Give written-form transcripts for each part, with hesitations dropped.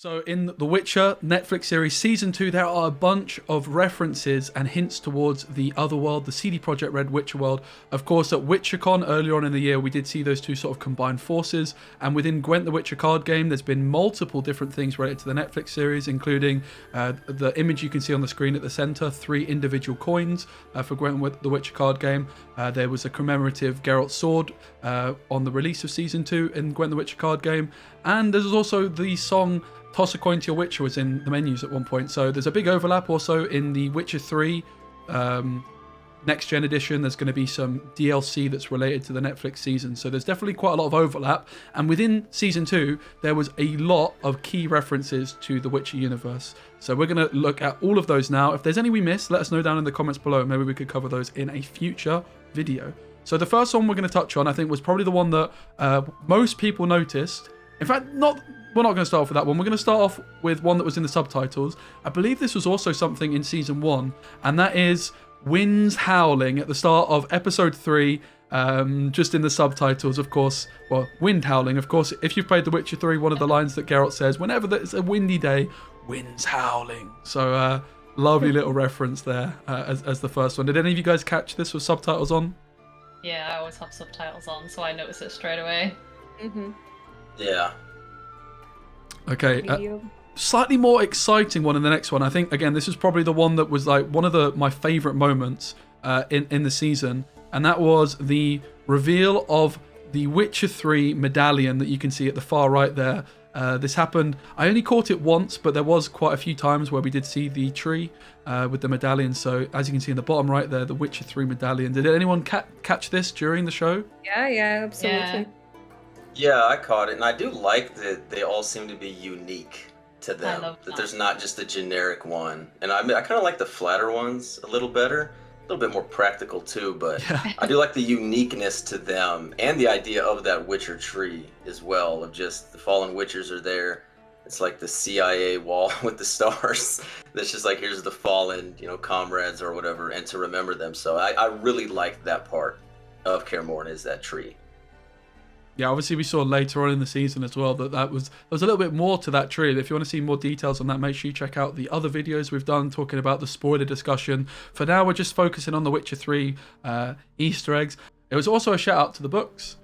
So in The Witcher Netflix series Season 2, there are a bunch of references and hints towards the other world, the CD Projekt Red Witcher world. Of course, at WitcherCon earlier on in the year, we did see those two sort of combined forces. And within Gwent the Witcher card game, there's been multiple different things related to the Netflix series, including the image you can see on the screen at the center, 3 individual coins for Gwent the Witcher card game. There was a commemorative Geralt sword on the release of Season 2 in Gwent the Witcher card game. And there's also the song Toss a Coin to Your Witcher was in the menus at one point. So there's a big overlap also in the Witcher 3 Next Gen Edition. There's going to be some DLC that's related to the Netflix season. So there's definitely quite a lot of overlap. And within Season 2, there was a lot of key references to the Witcher universe. So we're going to look at all of those now. If there's any we missed, let us know down in the comments below. Maybe we could cover those in a future video. So the first one we're going to touch on, I think, was probably the one that most people noticed. In fact, we're not going to start off with that one. We're going to start off with one that was in the subtitles. I believe this was also something in Season 1, and that is winds howling at the start of Episode 3, just in the subtitles, of course. Well, wind howling, of course. If you've played The Witcher 3, one of the lines that Geralt says, whenever there's a windy day, winds howling. So, lovely little reference there as the first one. Did any of you guys catch this with subtitles on? Yeah, I always have subtitles on, so I notice it straight away. Mm-hmm. Yeah. Okay, slightly more exciting one in the next one. I think, again, this is probably the one that was like one of my favourite moments in the season, and that was the reveal of the Witcher 3 medallion that you can see at the far right there. This happened, I only caught it once, but there was quite a few times where we did see the tree with the medallion. So as you can see in the bottom right there, the Witcher 3 medallion. Did anyone catch this during the show? Yeah, absolutely. Yeah, I caught it, and I do like that they all seem to be unique to them. That there's not just a generic one. And I kind of like the flatter ones a little better. A little bit more practical too, but yeah. I do like the uniqueness to them and the idea of that Witcher tree as well, of just the fallen Witchers are there. It's like the CIA wall with the stars. That's just like, here's the fallen, comrades or whatever, and to remember them. So I really liked that part of Kaer Morhen, is that tree. Yeah, obviously we saw later on in the season as well that there was a little bit more to that tree. If you want to see more details on that, make sure you check out the other videos we've done talking about the spoiler discussion. For now, we're just focusing on the Witcher 3 Easter eggs. It was also a shout out to the books.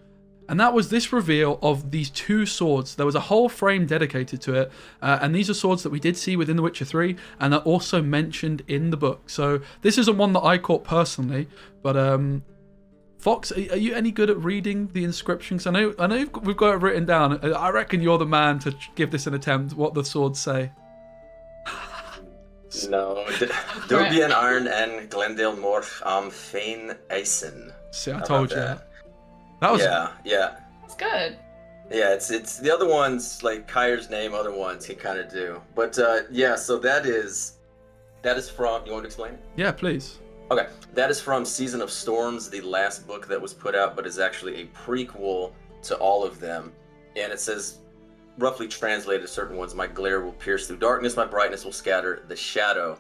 And that was this reveal of these 2 swords. There was a whole frame dedicated to it. And these are swords that we did see within The Witcher 3 and are also mentioned in the book. So this isn't one that I caught personally, but Fox, are you any good at reading the inscriptions? I know we've got it written down. I reckon you're the man to give this an attempt, what the swords say. No. Dubian Arn and Glendale Morch am Fein Eisen. See, I told you. That was... Yeah. It's good. Yeah, it's the other ones, like Kyre's name, other ones can kind of do. But yeah, so that is from, you want to explain? Yeah, please. Okay, that is from Season of Storms, the last book that was put out, but is actually a prequel to all of them. And it says, roughly translated, certain ones, my glare will pierce through darkness, my brightness will scatter the shadow.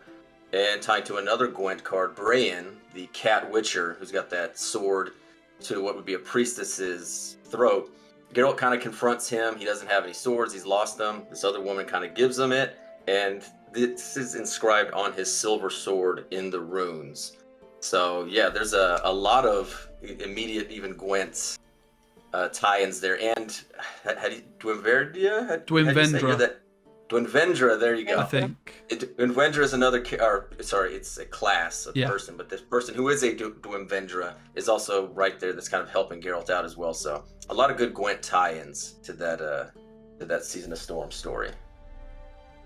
And tied to another Gwent card, Brayan, the cat witcher, who's got that sword to what would be a priestess's throat. Geralt kind of confronts him. He doesn't have any swords. He's lost them. This other woman kind of gives him it. And this is inscribed on his silver sword in the runes. So yeah, there's a lot of immediate, even Gwent tie-ins there. And Dwynvendra? Dwynvendra, there you go. I think. Dwynvendra is another, it's a class of person, but this person who is a Dwynvendra is also right there that's kind of helping Geralt out as well. So a lot of good Gwent tie-ins to that Season of Storm story.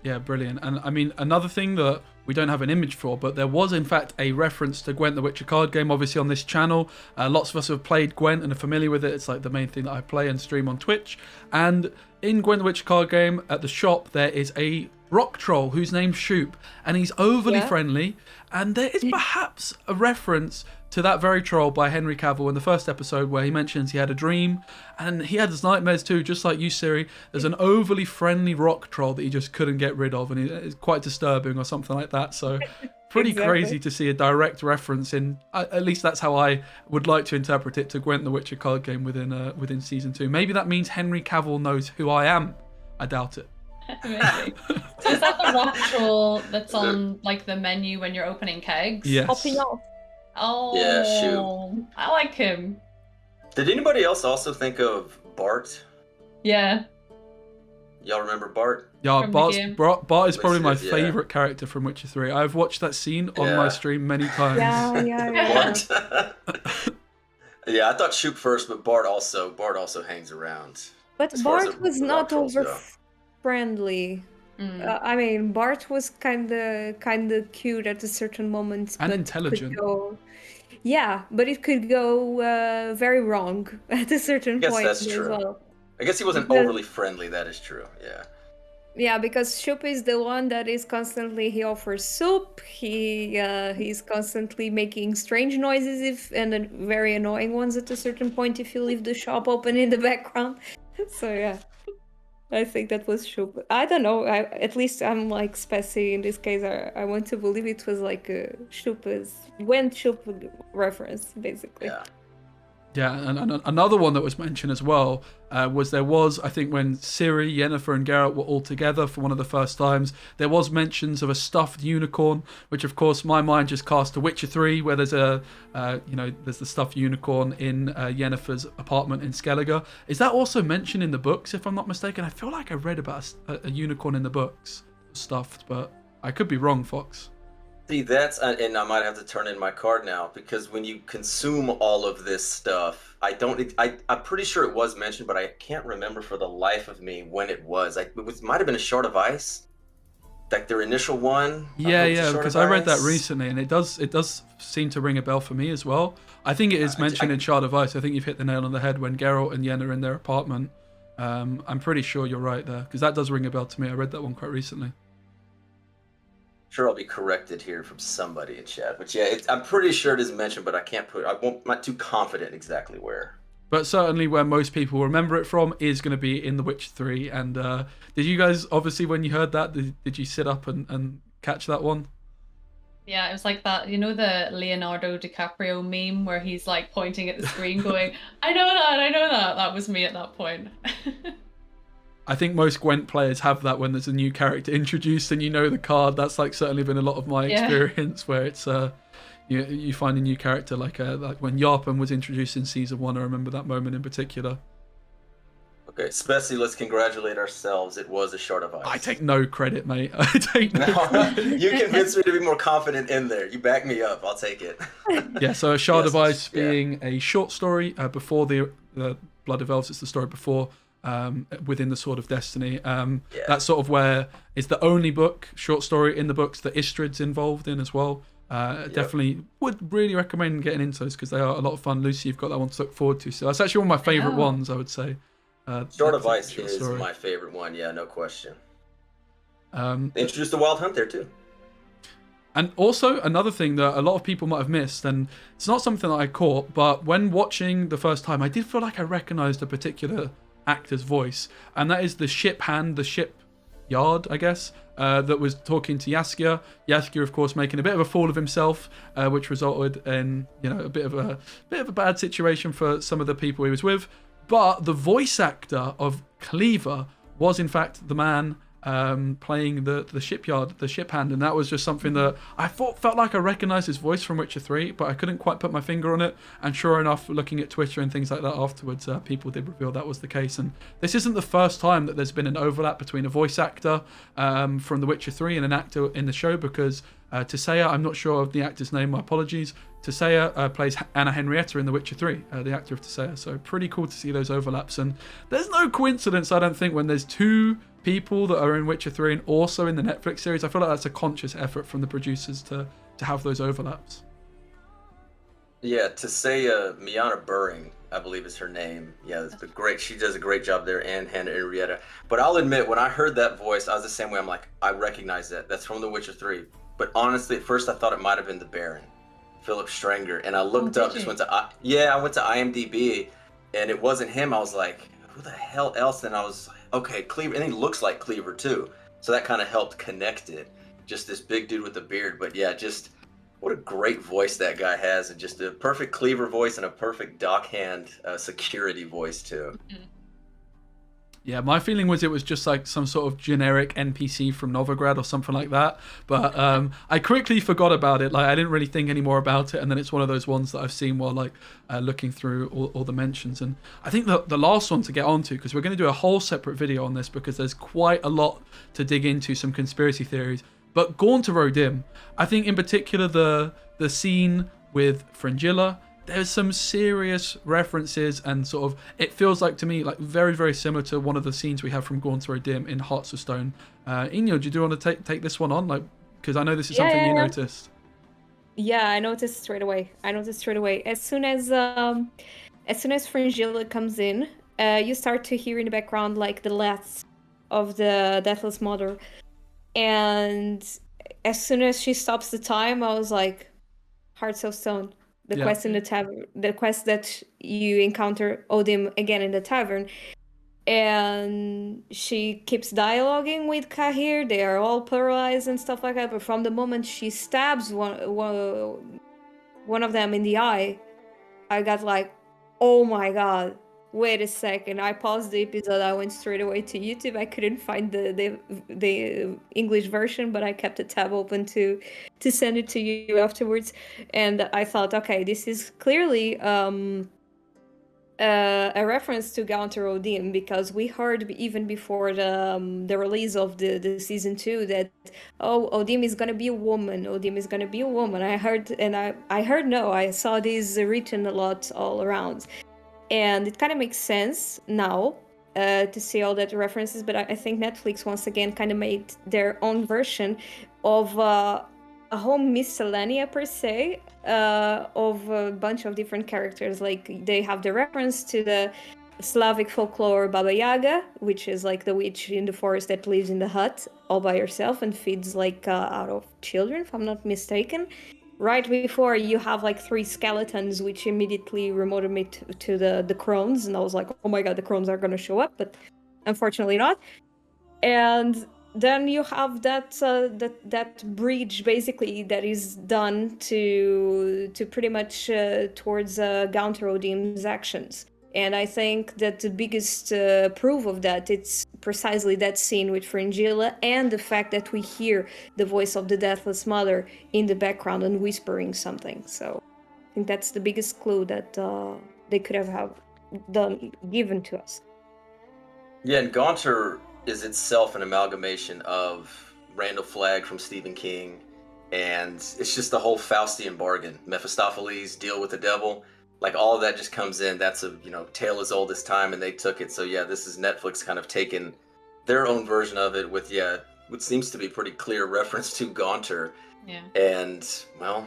Yeah, brilliant. And I mean, another thing that we don't have an image for, but there was in fact a reference to Gwent the Witcher card game, obviously on this channel. Lots of us have played Gwent and are familiar with it. It's like the main thing that I play and stream on Twitch. And in Gwent the Witcher card game, at the shop, there is a rock troll whose name's Shoop, and he's overly friendly. And there is perhaps a reference to that very troll by Henry Cavill in the first episode, where he mentions he had a dream and he had his nightmares too, just like you, Siri. There's an overly friendly rock troll that he just couldn't get rid of, and it's quite disturbing or something like that. So pretty crazy to see a direct reference in, at least that's how I would like to interpret it, to Gwent the Witcher card game within Season 2. Maybe that means Henry Cavill knows who I am. I doubt it. Maybe. So is that the rock troll that's on like the menu when you're opening kegs? Yes. Popping off. Oh, Yeah, shoot. I like him. Did anybody else also think of Bart? Yeah. Y'all remember Bart? Yeah, From the game. Bart is probably my Yeah. favorite character from Witcher 3. I've watched that scene on Yeah. my stream many times. Yeah. Bart. Yeah, I thought Shoop first, but Bart also hangs around. But As far as Bart the was rock not trolls over go. friendly. I mean, Bart was kind of cute at a certain moment, And but intelligent. Yeah, but it could go very wrong at a certain I guess point that's as true. well. I guess he wasn't Because- overly friendly, that is true, yeah. Yeah, because Shoop is the one that is constantly, he offers soup, he's constantly making strange noises and then very annoying ones at a certain point if you leave the shop open in the background. So yeah, I think that was Shoop. I don't know, at least I'm like Spessy in this case. I want to believe it was like a Gwent Shoop reference, basically. Yeah. Yeah, and another one that was mentioned as well was I think when Ciri, Yennefer, and Geralt were all together for one of the first times, there was mentions of a stuffed unicorn, which of course my mind just cast to Witcher 3, where there's there's the stuffed unicorn in Yennefer's apartment in Skellige. Is that also mentioned in the books, if I'm not mistaken? I feel like I read about a unicorn in the books, stuffed, but I could be wrong, Fox. See, that's, and I might have to turn in my card now, because when you consume all of this stuff, I'm pretty sure it was mentioned, but I can't remember for the life of me when it was. It might have been a Shard of Ice, like their initial one. Yeah, because I read that recently, and it does seem to ring a bell for me as well. I think it is mentioned in Shard of Ice. I think you've hit the nail on the head when Geralt and Yenna are in their apartment. I'm pretty sure you're right there, because that does ring a bell to me. I read that one quite recently. Sure, I'll be corrected here from somebody in chat, but yeah, I'm pretty sure it is mentioned, but I'm not too confident exactly where. But certainly where most people remember it from is going to be in The Witcher 3. And did you guys, obviously, when you heard that, did you sit up and catch that one? Yeah, it was like that, you know, the Leonardo DiCaprio meme where he's like pointing at the screen going, I know that. That was me at that point. I think most Gwent players have that when there's a new character introduced and you know the card. That's like certainly been a lot of my experience where it's you find a new character like when Yarpen was introduced in season 1. I remember that moment in particular. Okay, Spessy, let's congratulate ourselves. It was a Shard of Ice. I take no credit, mate. I take no credit. You convinced me to be more confident in there. You back me up. I'll take it. Yeah, so a Shard of Ice being a short story before the Blood of Elves. It's the story before within the Sword of Destiny. That's sort of where it's the only short story in the books that Istrid's involved in as well. Definitely would really recommend getting into those because they are a lot of fun. Lucy, you've got that one to look forward to. So that's actually one of my favourite ones, I would say. Shard of Ice is my favorite one, yeah, no question. They introduced the Wild Hunt there too. And also another thing that a lot of people might have missed, and it's not something that I caught, but when watching the first time, I did feel like I recognised a particular actor's voice, and that is the ship hand, the ship yard, I guess, that was talking to Jaskier. Jaskier, of course, making a bit of a fool of himself, which resulted in a bit of a bad situation for some of the people he was with. But the voice actor of Cleaver was in fact the man playing the shipyard, the ship hand, and that was just something that I felt like I recognised his voice from Witcher 3, but I couldn't quite put my finger on it. And sure enough, looking at Twitter and things like that afterwards, people did reveal that was the case. And this isn't the first time that there's been an overlap between a voice actor from The Witcher 3 and an actor in the show, because Tissaia, I'm not sure of the actor's name, my apologies. Tissaia plays Anna Henrietta in The Witcher 3, the actor of Tissaia. So pretty cool to see those overlaps. And there's no coincidence, I don't think, when there's two people that are in Witcher 3 and also in the Netflix series. I feel like that's a conscious effort from the producers to have those overlaps. Yeah, Tissaia Miana Buring, I believe is her name. Yeah, it's great. She does a great job there, and Hannah Henrietta. But I'll admit, when I heard that voice, I was the same way. I'm like, I recognize that. That's from The Witcher 3. But honestly, at first I thought it might have been the Baron, Philip Stranger. And I looked up, I went to IMDb, and it wasn't him. I was like, who the hell else? And I was like, okay, Cleaver, and he looks like Cleaver too. So that kind of helped connect it. Just this big dude with a beard. But yeah, just what a great voice that guy has, and just a perfect Cleaver voice and a perfect Dockhand security voice too. Yeah, my feeling was it was just like some sort of generic NPC from Novigrad or something like that. But I quickly forgot about it. Like I didn't really think any more about it, and then it's one of those ones that I've seen while like looking through all the mentions. And I think the last one to get onto, because we're going to do a whole separate video on this because there's quite a lot to dig into, some conspiracy theories. But Gaunter O'Dim, I think in particular the scene with Fringilla, there's some serious references, and sort of it feels like to me like very, very similar to one of the scenes we have from Gaunter O'Dim in Hearts of Stone. Inyo, do you want to take this one on? Like, because I know this is something you noticed. Yeah, I noticed straight away. As soon as Fringilla comes in, you start to hear in the background like the laughs of the Deathless Mother, and as soon as she stops the time, I was like, Hearts of Stone. The quest in the tavern, the quest that you encounter Odim again in the tavern, and she keeps dialoguing with Kahir. They are all paralyzed and stuff like that. But from the moment she stabs one of them in the eye, I got like, oh my god! Wait a second. I paused the episode. I went straight away to YouTube. I couldn't find the English version, but I kept a tab open to send it to you afterwards. And I thought, okay, this is clearly a reference to Gaunter O'Dim, because we heard even before the release of the season 2 that O'Dim is gonna be a woman. I saw this written a lot all around. And it kind of makes sense now to see all that references, but I think Netflix once again kind of made their own version of a whole miscellanea per se of a bunch of different characters. Like they have the reference to the Slavic folklore Baba Yaga, which is like the witch in the forest that lives in the hut all by herself and feeds like out of children, if I'm not mistaken. Right before you have like 3 skeletons, which immediately remoted me to the crones, and I was like, oh my god, the crones are gonna show up, but unfortunately not. And then you have that bridge basically that is done to pretty much towards Gaunter O'Dim's actions. And I think that the biggest proof of that, it's precisely that scene with Fringilla, and the fact that we hear the voice of the Deathless Mother in the background and whispering something. So I think that's the biggest clue that they could have given to us. Yeah, and Gaunter is itself an amalgamation of Randall Flagg from Stephen King, and it's just the whole Faustian bargain. Mephistopheles, deal with the devil. Like all of that just comes in. That's a tale as old as time, and they took it. So yeah, this is Netflix kind of taking their own version of it with what seems to be pretty clear reference to Gaunter. Yeah. And well,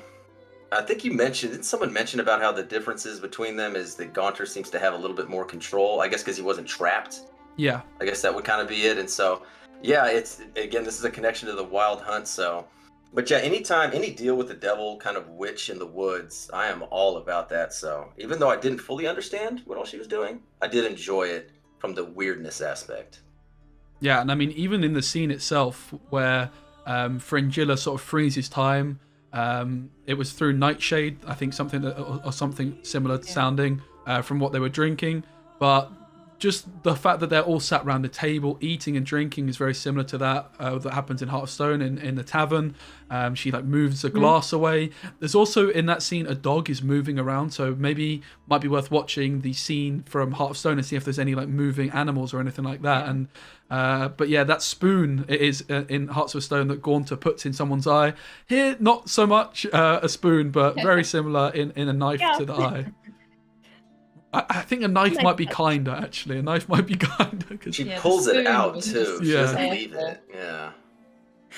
I think didn't someone mention about how the differences between them is that Gaunter seems to have a little bit more control? I guess because he wasn't trapped. Yeah. I guess that would kind of be it. And so yeah, this is a connection to the Wild Hunt. So. But yeah, any deal with the devil kind of witch in the woods, I am all about that. So even though I didn't fully understand what all she was doing, I did enjoy it from the weirdness aspect. Yeah, and I mean, even in the scene itself where Fringilla sort of freezes time, it was through Nightshade, I think something similar sounding from what they were drinking. But just the fact that they're all sat around the table eating and drinking is very similar to that happens in Heart of Stone in the tavern. She like moves a glass away. There's also in that scene a dog is moving around, so maybe might be worth watching the scene from Heart of Stone and see if there's any like moving animals or anything like that. And but yeah, that spoon it is in Hearts of Stone that Gaunter puts in someone's eye. Here, not so much a spoon, but very similar in a knife to the eye. I think a knife might be kinder, actually. A knife might be kinder. She pulls it out, too. She doesn't leave it. Yeah.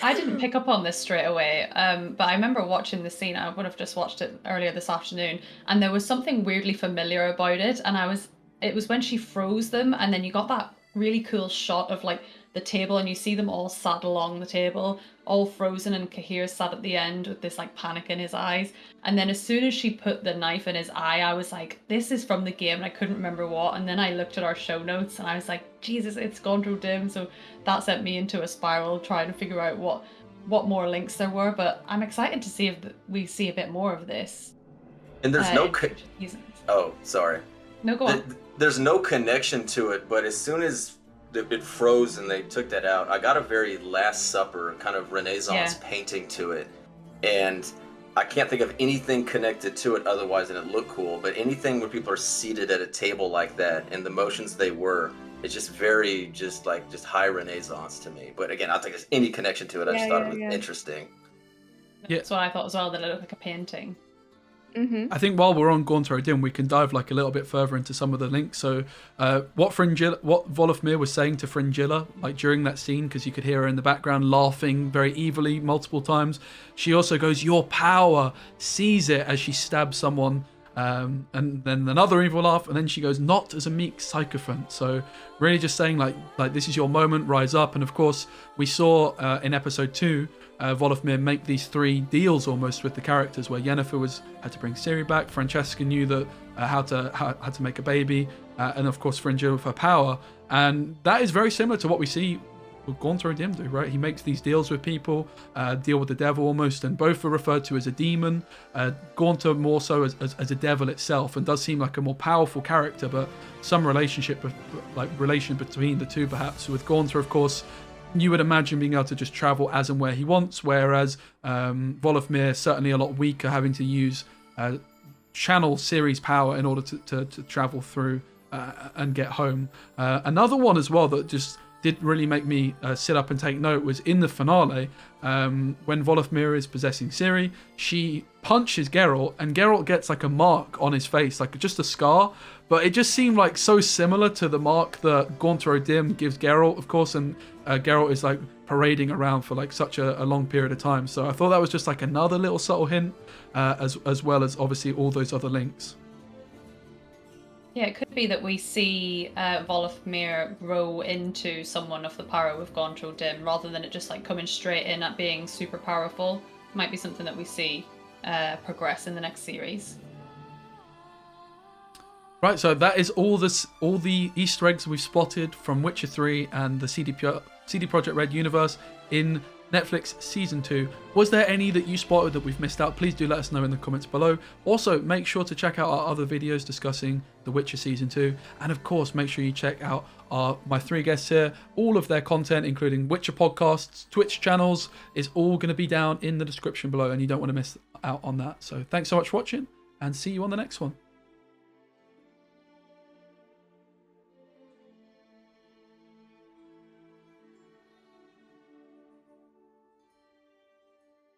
I didn't pick up on this straight away, but I remember watching the scene. I would have just watched it earlier this afternoon, and there was something weirdly familiar about it. And it was when she froze them, and then you got that really cool shot of like the table, and you see them all sat along the table, all frozen, and Kahir sat at the end with this like panic in his eyes. And then as soon as she put the knife in his eye, I was like, this is from the game, and I couldn't remember what. And then I looked at our show notes, and I was like, Jesus, it's Gaunter O'Dim. So that sent me into a spiral trying to figure out what more links there were. But I'm excited to see if we see a bit more of this. And there's oh, sorry. No, go on. There's no connection to it, but as soon as it froze and they took that out. I got a very Last Supper kind of Renaissance painting to it, and I can't think of anything connected to it otherwise than it looked cool. But anything where people are seated at a table like that and the motions they were, it's just very just high Renaissance to me. But again, I don't think there's any connection to it. I just thought it was interesting. That's what I thought as well, that it looked like a painting. I think while we're on Gaunter Dim, we can dive like a little bit further into some of the links. So what Volofmir was saying to Fringilla, like during that scene, because you could hear her in the background laughing very evilly multiple times. She also goes, "Your power," sees it as she stabs someone, and then another evil laugh, and then she goes, "Not as a meek sycophant." So really just saying like this is your moment, rise up. And of course we saw in episode 2 Volofmir make these 3 deals almost with the characters, where Yennefer had to bring Ciri back, Francesca knew that how to make a baby, and of course Fringilla with her power. And that is very similar to what we see with Gaunter Dim do, right? He makes these deals with people, deal with the devil almost, and both are referred to as a demon. Gaunter more so as a devil itself, and does seem like a more powerful character, but some relation between the two perhaps. With Gaunter, of course, you would imagine being able to just travel as and where he wants, whereas Volofmir certainly a lot weaker, having to use channel Ciri's power in order to travel through and get home. Another one as well that just did really make me sit up and take note was in the finale, when Volofmir is possessing Ciri, she punches Geralt, and Geralt gets like a mark on his face, like just a scar, but it just seemed like so similar to the mark that Gaunter Dim gives Geralt, of course, and Geralt is like parading around for like such a long period of time. So I thought that was just like another little subtle hint, as well as obviously all those other links. Yeah, it could be that we see Volofmir grow into someone of the power with Gaunter Dim, rather than it just like coming straight in at being super powerful. Might be something that we see progress in the next series. Right, so that is all the Easter eggs we've spotted from Witcher 3 and the CD Projekt Red universe in Netflix Season 2. Was there any that you spotted that we've missed out? Please do let us know in the comments below. Also, make sure to check out our other videos discussing The Witcher Season 2. And of course, make sure you check out my 3 guests here. All of their content, including Witcher podcasts, Twitch channels, is all going to be down in the description below, and you don't want to miss out on that. So thanks so much for watching, and see you on the next one.